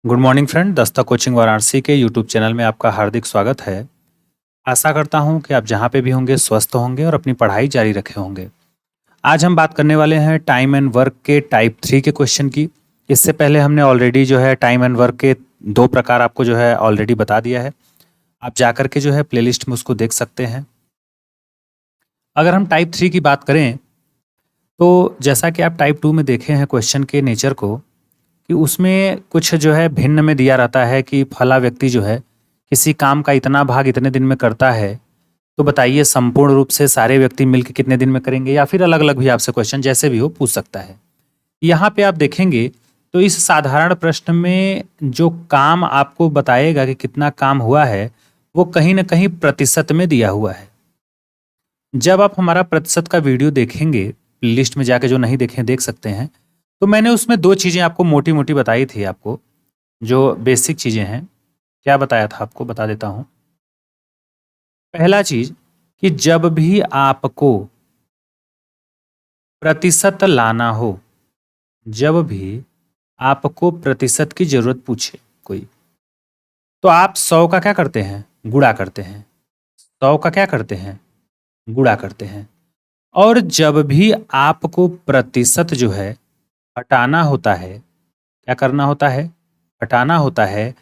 Good morning friend, दस्ता coaching Varanasi के YouTube channel में आपका हार्दिक स्वागत है। आशा करता हूं कि आप जहां पे भी होंगे स्वस्थ होंगे और अपनी पढ़ाई जारी रखे होंगे। आज हम बात करने वाले हैं टाइम एंड वर्क के टाइप 3 के क्वेश्चन की। इससे पहले हमने ऑलरेडी जो है टाइम एंड वर्क के दो प्रकार आपको जो है ऑलरेडी बता दिया है। आप जाकर के जो है प्लेलिस्ट में उसको देख सकते हैं। अगर हम टाइप 3 की बात करें तो जैसा कि आप टाइप 2 में देखे हैं क्वेश्चन के नेचर को, कि उसमें कुछ जो है भिन्न में दिया रहता है कि फला व्यक्ति जो है किसी काम का इतना भाग इतने दिन में करता है। तो बताइए संपूर्ण रूप से सारे व्यक्ति मिलकर कितने दिन में करेंगे, या फिर अलग अलग भी आपसे क्वेश्चन जैसे भी हो पूछ सकता है। यहाँ पे आप देखेंगे तो इस साधारण प्रश्न में जो काम आपको बताएगा कि कितना काम हुआ है, वो कहीं ना कहीं प्रतिशत में दिया हुआ है। जब आप हमारा प्रतिशत का वीडियो देखेंगे, लिस्ट में जाके जो नहीं देखे देख सकते हैं, तो मैंने उसमें दो चीजें आपको मोटी मोटी बताई थी, आपको जो बेसिक चीजें हैं। क्या बताया था आपको, बता देता हूं। पहला चीज कि जब भी आपको प्रतिशत लाना हो, जब भी आपको प्रतिशत की जरूरत पूछे कोई, तो आप 100 का क्या करते हैं, गुणा करते हैं। 100 का क्या करते हैं, गुणा करते हैं। और जब भी आपको प्रतिशत जो है हटाना होता है, क्या करना होता है, हटाना होता है,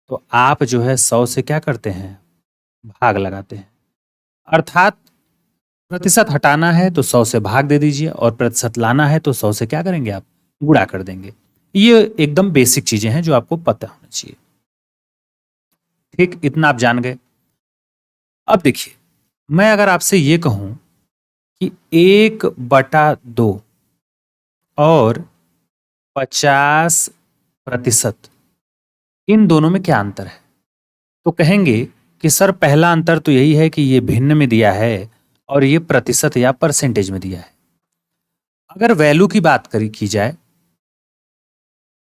तो आप जो है 100 से क्या करते हैं, भाग लगाते हैं। अर्थात प्रतिशत हटाना है तो 100 से भाग दे दीजिए, और प्रतिशत लाना है तो 100 से क्या करेंगे, आप गुणा कर देंगे। ये एकदम बेसिक चीजें हैं जो आपको पता होना चाहिए। ठीक, इतना आप जान गए। अब देखिए, मैं अगर आपसे ये कहूं कि 1/2 और 50%, इन दोनों में क्या अंतर है, तो कहेंगे कि सर पहला अंतर तो यही है कि ये भिन्न में दिया है और ये प्रतिशत या परसेंटेज में दिया है। अगर वैल्यू की बात करी की जाए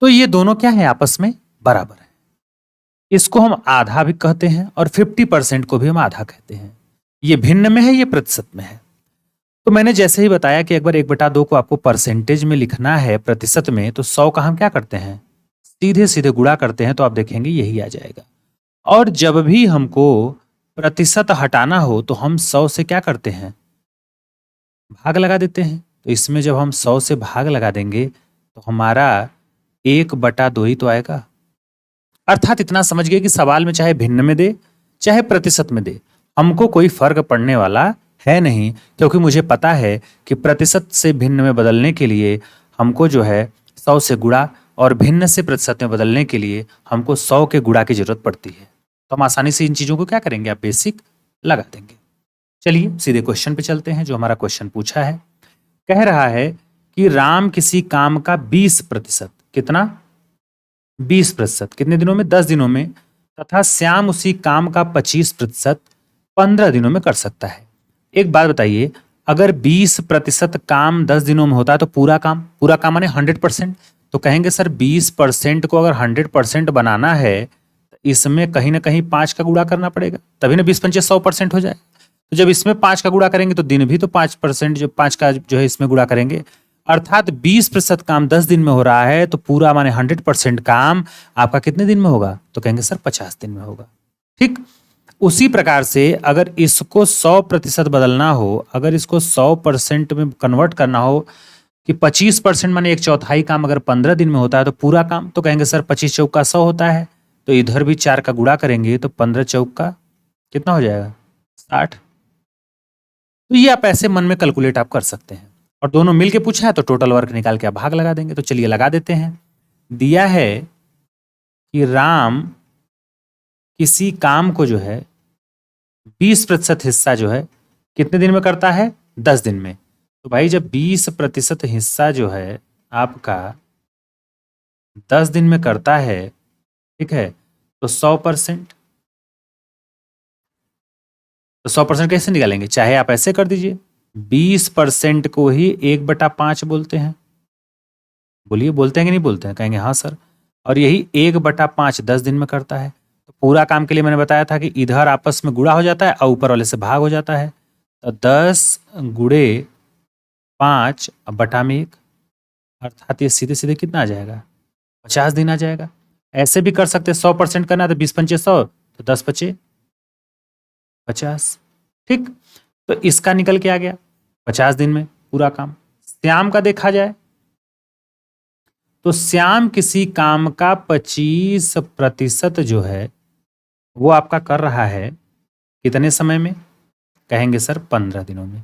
तो ये दोनों क्या है, आपस में बराबर है। इसको हम आधा भी कहते हैं और 50% को भी हम आधा कहते हैं। ये भिन्न में है, ये प्रतिशत में है। तो मैंने जैसे ही बताया कि एक बार 1/2 को आपको परसेंटेज में लिखना है प्रतिशत में, तो 100 का हम क्या करते हैं, सीधे सीधे गुणा करते हैं, तो आप देखेंगे यही आ जाएगा। और जब भी हमको प्रतिशत हटाना हो तो हम 100 से क्या करते हैं, भाग लगा देते हैं। तो इसमें जब हम 100 से भाग लगा देंगे तो हमारा 1/2 ही तो आएगा। अर्थात इतना समझ गए कि सवाल में चाहे भिन्न में दे चाहे प्रतिशत में दे, हमको कोई फर्क पड़ने वाला है नहीं, क्योंकि मुझे पता है कि प्रतिशत से भिन्न में बदलने के लिए हमको जो है 100 से गुणा, और भिन्न से प्रतिशत में बदलने के लिए हमको 100 के गुणा की जरूरत पड़ती है। तो हम आसानी से इन चीजों को क्या करेंगे, आप बेसिक लगा देंगे। चलिए सीधे क्वेश्चन पे चलते हैं। जो हमारा क्वेश्चन पूछा है, कह रहा है कि राम किसी काम का 20%, कितना, 20% कितने दिनों में, 10 दिनों में, तथा श्याम उसी काम का 25% 15 दिनों में कर सकता है। एक बात बताइए, अगर 20% काम 10 दिनों में होता है तो पूरा काम माने 100%। तो कहेंगे सर 20% को अगर 100% बनाना है तो इसमें कहीं ना कहीं 5 का गुणा करना पड़ेगा, तभी ना 20 × 5 = 100% हो जाए। तो जब इसमें 5 का गुणा करेंगे तो दिन भी तो 5%, जो 5 का जो है इसमें गुणा करेंगे। अर्थात 20% काम 10 दिन में हो रहा है, तो पूरा माने 100% काम आपका कितने दिन में होगा, तो कहेंगे सर 50 दिन में होगा। ठीक, उसी प्रकार से अगर इसको 100% बदलना हो, अगर इसको 100% में कन्वर्ट करना हो, कि 25% माने 1/4 काम अगर 15 दिन में होता है तो पूरा काम, तो कहेंगे सर 25 चौका 100 होता है, तो इधर भी 4 का गुणा करेंगे तो 15 चौका कितना हो जाएगा, 60। तो ये आप ऐसे मन में कैलकुलेट आप कर सकते हैं। और दोनों मिलके पूछा है तो टोटल वर्क निकाल के आप भाग लगा देंगे। तो चलिए लगा देते हैं। दिया है कि राम किसी काम को जो है 20% हिस्सा जो है कितने दिन में करता है, 10 दिन में। तो भाई जब 20% हिस्सा जो है आपका 10 दिन में करता है, ठीक है, तो 100%, तो 100% कैसे निकालेंगे, चाहे आप ऐसे कर दीजिए, 20% को ही 1/5 बोलते हैं। बोलिए बोलते हैं कि नहीं बोलते हैं, कहेंगे हाँ सर। और यही 1/5 10 दिन में करता है। तो पूरा काम के लिए मैंने बताया था कि इधर आपस में गुणा हो जाता है और ऊपर वाले से भाग हो जाता है। तो 10 × 5 / 1, अर्थात ये सीधे सीधे कितना आ जाएगा, 50 दिन आ जाएगा। ऐसे भी कर सकते, 100% करना है तो 20×5 = 100, तो 10×5 = 50। ठीक, तो इसका निकल के आ गया 50 दिन में पूरा काम। श्याम का देखा जाए तो श्याम किसी काम का 25% जो है वो आपका कर रहा है कितने समय में? कहेंगे सर 15 दिनों में।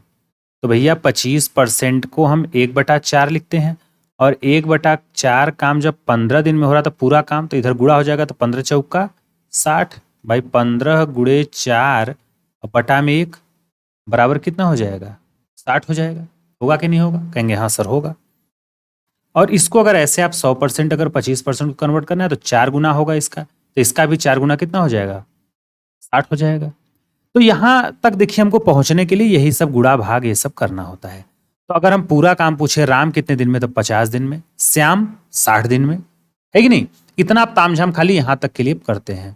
तो भैया 25% को हम 1/4 लिखते हैं, और 1/4 काम जब 15 दिन में हो रहा था पूरा काम, तो इधर गुणा हो जाएगा, तो 15×4 = 60। भाई 15×4 बटा में 1 बराबर कितना हो जाएगा? 60 हो जाएगा। होगा कि नहीं होगा? कहेंगे हाँ सर होगा। और इसको अगर ऐसे आप 100% अगर 25% को कन्वर्ट करना है तो 4 गुना होगा इसका, तो इसका भी 4 गुना कितना हो जाएगा? 60 हो जाएगा। तो यहां तक देखिए हमको पहुंचने के लिए यही सब गुणा भाग ये सब करना होता है। तो अगर हम पूरा काम पूछे राम कितने दिन में, तो 50 दिन में, श्याम 60 दिन में, है कि नहीं? इतना आप तामझाम खाली यहां तक के लिए करते हैं।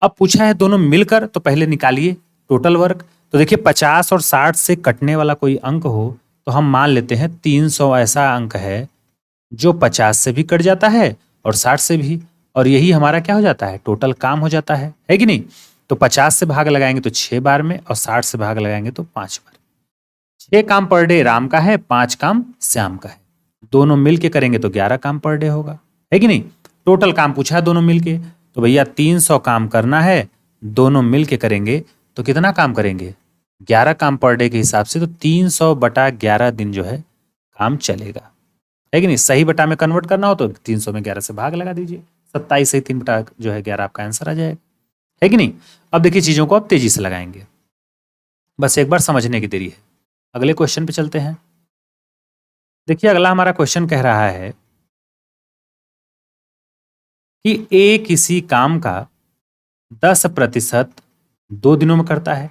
अब पूछा है दोनों मिलकर, तो पहले निकालिए टोटल वर्क। तो देखिए 50 और 60 से कटने वाला कोई अंक हो तो हम मान लेते हैं 300 ऐसा अंक है जो 50 से भी कट जाता है और 60 से भी, और यही हमारा क्या हो जाता है? टोटल काम हो जाता है कि नहीं? तो 50 से भाग लगाएंगे तो 6 बार में, और 60 से भाग लगाएंगे तो 5 बार। 6 काम पर डे राम का है, 5 काम श्याम का है। दोनों मिलके करेंगे तो 11 काम पर डे होगा, है कि नहीं? टोटल काम पूछा है दोनों मिलके, तो भैया 300 काम करना है, दोनों मिलके करेंगे तो कितना काम करेंगे? 11 काम पर डे के हिसाब से, तो 300/11 दिन जो है काम चलेगा, है कि नहीं? सही बटा में कन्वर्ट करना हो तो 300 में 11 से भाग लगा दीजिए, 27 से 3 बटा जो है 11 आपका आंसर आ जाएगा, है कि नहीं? अब देखिए चीजों को अब तेजी से लगाएंगे, बस एक बार समझने की देरी है। अगले क्वेश्चन पे चलते हैं। देखिए अगला हमारा क्वेश्चन कह रहा है कि ए किसी काम का 10% 2 दिनों में करता है।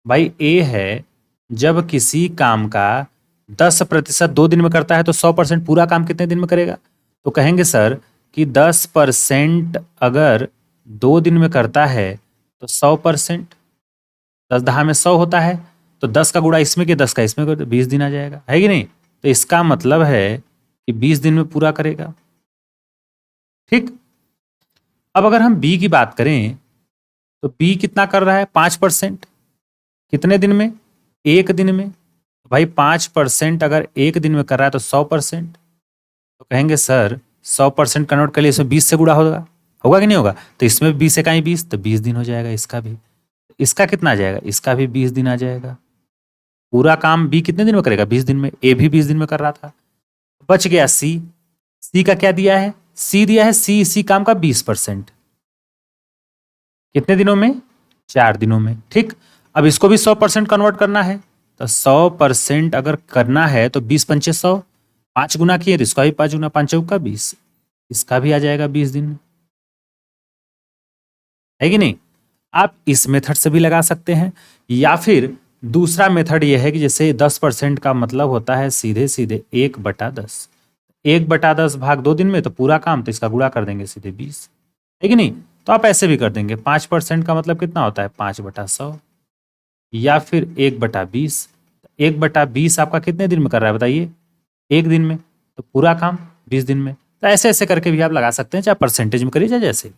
भाई ए है, जब किसी काम का 10% 2 दिन में करता है तो 100% पूरा काम कितने दिन में करेगा? तो कहेंगे सर कि 10% अगर 2 दिन में करता है तो 100%, 10×10 में 100 होता है, तो 10 का गुणा इसमें के 10 का इसमें कर, 20 दिन आ जाएगा, है कि नहीं? तो इसका मतलब है कि 20 दिन में पूरा करेगा। ठीक, अब अगर हम बी की बात करें तो बी कितना कर रहा है? 5%। कितने दिन में? 1 दिन में। भाई 5% अगर 1 दिन में कर रहा है तो 100%, तो कहेंगे सर 100% कन्वर्ट कर लिए, इसमें 20 से गुणा होगा, होगा कि नहीं होगा? तो इसमें 20 इकाई 20, तो 20 दिन हो जाएगा इसका भी। इसका कितना आ जाएगा? इसका भी 20 दिन आ जाएगा। पूरा काम बी कितने दिन में करेगा? 20 दिन में। ए भी 20 दिन में कर रहा था। बच गया सी। सी का क्या दिया है? सी दिया है सी इसी काम का 20%। कितने दिनों में? 4 दिनों में। ठीक, अब इसको भी 100% कन्वर्ट करना है, तो 100% अगर करना है तो 20×5 = 100, 5 गुना किए तो इसका भी 5 गुना, 5×4 = 20, इसका भी आ जाएगा 20 दिन, है कि नहीं? आप इस मेथड से भी लगा सकते हैं, या फिर दूसरा मेथड यह है कि जैसे 10% का मतलब होता है सीधे सीधे 1/10, 1/10 भाग 2 दिन में तो पूरा काम, तो इसका गुणा कर देंगे सीधे 20, है कि नहीं? तो आप ऐसे भी कर देंगे, 5% का मतलब कितना होता है? 5/100, या फिर 1/20। 1/20 आपका कितने दिन में कर रहा है बताइए? 1 दिन में, तो पूरा काम 20 दिन में। तो ऐसे ऐसे करके भी आप लगा सकते हैं, चाहे परसेंटेज में करिए चाहे जैसे।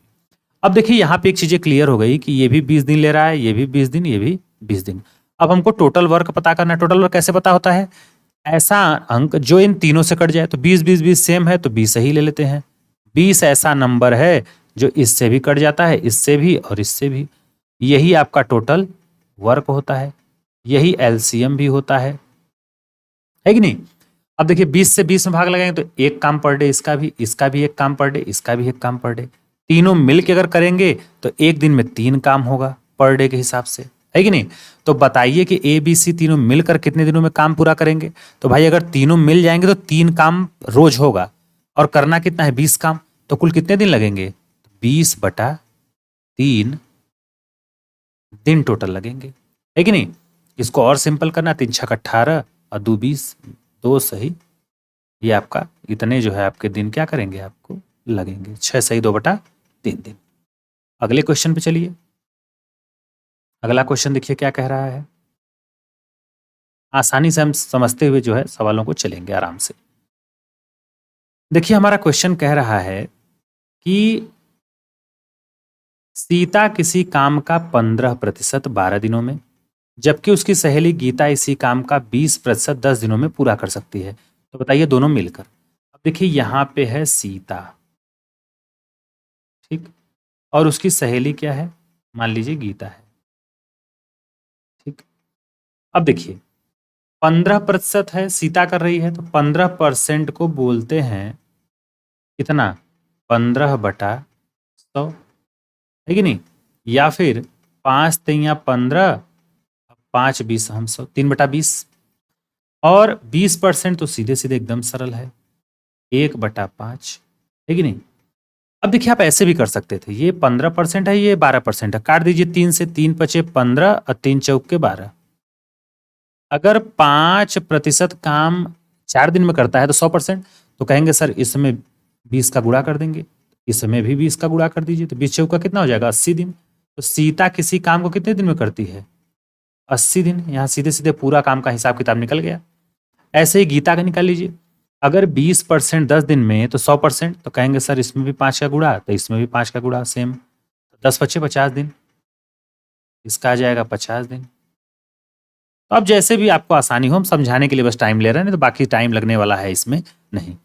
अब देखिए यहाँ पे एक चीजें क्लियर हो गई कि ये भी 20 दिन ले रहा है, ये भी 20 दिन, ये भी 20 दिन। अब हमको टोटल वर्क पता करना है। टोटल वर्क कैसे पता होता है? ऐसा अंक जो इन तीनों से कट जाए, तो 20 20 20 सेम है तो 20 ही ले लेते हैं। 20 ऐसा नंबर है जो इससे भी कट जाता है, इससे भी और इससे भी। यही आपका टोटल वर्क होता है, यही एलसीएम भी होता है कि नहीं? अब देखिए 20 से 20 में भाग लगाएंगे तो 1 काम पर डे, इसका भी 1 काम पर डे, इसका भी 1 काम पर डे। तीनों मिलके अगर करेंगे तो 1 दिन में 3 काम होगा पर डे के हिसाब से, है कि नहीं? तो बताइए कि ए बी सी तीनों मिलकर कितने दिनों में काम पूरा करेंगे? तो भाई अगर तीनों मिल जाएंगे तो 3 काम रोज होगा, और करना कितना है? 20 काम, तो कुल कितने दिन लगेंगे? 20/3 दिन टोटल लगेंगे, है कि नहीं? इसको और सिंपल करना, 3 छक 18 और 2 20, 2 सही, ये आपका इतने जो है आपके दिन क्या करेंगे? आपको लगेंगे 6 सही 2/3 दिन। अगले क्वेश्चन पे चलिए। अगला क्वेश्चन देखिए क्या कह रहा है। आसानी से हम समझते हुए जो है सवालों को चलेंगे आराम से। देखिए हमारा क्वेश्चन कह रहा है कि सीता किसी काम का 15% 12 दिनों में, जबकि उसकी सहेली गीता इसी काम का 20% 10 दिनों में पूरा कर सकती है। तो बताइए दोनों मिलकर। अब देखिए यहां पे है सीता, ठीक, और उसकी सहेली क्या है, मान लीजिए गीता है, ठीक। अब देखिए 15% है, सीता कर रही है, तो 15% को बोलते हैं कितना, 15/100, है कि नहीं, या फिर 5 तिया 15, 5 20 हम 100, 3/20। और 20% तो सीधे सीधे एकदम सरल है, 1/5, है कि नहीं। अब देखिए आप ऐसे भी कर सकते थे, ये 15% है, ये 12% है, काट दीजिए 3 से, 3 पचे 15 और 3 चौके 12। अगर 5% काम 4 दिन में करता है तो 100%, तो कहेंगे सर इसमें 20 का गुणा कर देंगे, इसमें भी 20 का गुणा कर दीजिए, तो 20 चौका कितना हो जाएगा, 80 दिन। तो सीता किसी काम को कितने दिन में करती है, 80 दिन। यहाँ सीधे सीधे पूरा काम का हिसाब किताब निकल गया। ऐसे ही गीता का निकाल लीजिए, अगर 20% 10 दिन में तो 100%, तो कहेंगे सर इसमें भी 5 का गुणा, तो इसमें भी 5 का गुणा, सेम। 10 बचे 50 दिन, इसका आ जाएगा 50 दिन। तो अब जैसे भी आपको आसानी हो, हम समझाने के लिए बस टाइम ले रहे हैं, नहीं तो बाकी टाइम लगने वाला है इसमें नहीं।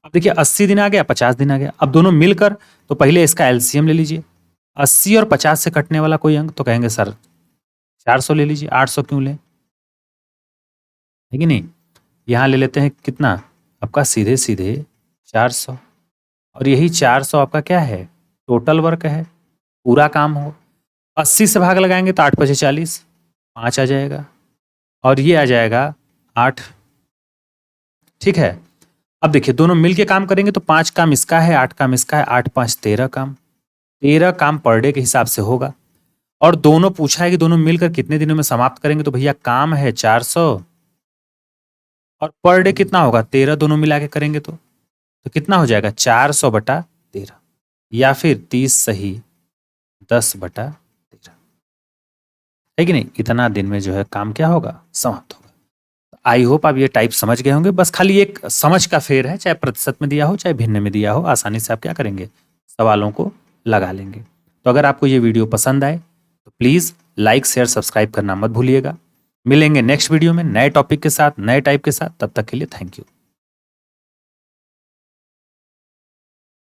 अब देखिए 80 दिन आ गया, 50 दिन आ गया, अब दोनों मिलकर, तो पहले इसका एलसीएम ले लीजिए। 80 और 50 से कटने वाला कोई अंक, तो कहेंगे सर 400 ले लीजिए, 800 क्यों लें, है कि नहीं। यहां ले लेते हैं कितना, आपका सीधे सीधे 400, और यही 400 आपका क्या है, टोटल वर्क है, पूरा काम हो। 80 से भाग लगाएंगे तो 8 × 5 = 40, 5 आ जाएगा, और ये आ जाएगा 8, ठीक है। अब देखिए दोनों मिलके काम करेंगे तो 5 काम इसका है, 8 काम इसका है, 8 × 5 = 13 काम, 13 काम पर डे के हिसाब से होगा। और दोनों पूछा है कि दोनों मिलकर कितने दिनों में समाप्त करेंगे, तो भैया काम है 400 और पर डे कितना होगा 13, दोनों मिला के करेंगे तो कितना हो जाएगा 400/13, या फिर 30 सही 10/13, है कि नहीं। इतना दिन में जो है काम क्या होगा, समाप्त होगा। आई होप आप ये टाइप समझ गए होंगे, बस खाली एक समझ का फेर है, चाहे प्रतिशत में दिया हो चाहे भिन्न में दिया हो, आसानी से आप क्या करेंगे, सवालों को लगा लेंगे। तो अगर आपको ये वीडियो पसंद आए तो प्लीज़ लाइक शेयर सब्सक्राइब करना मत भूलिएगा। मिलेंगे नेक्स्ट वीडियो में नए टॉपिक के साथ, नए टाइप के साथ, तब तक के लिए थैंक यू।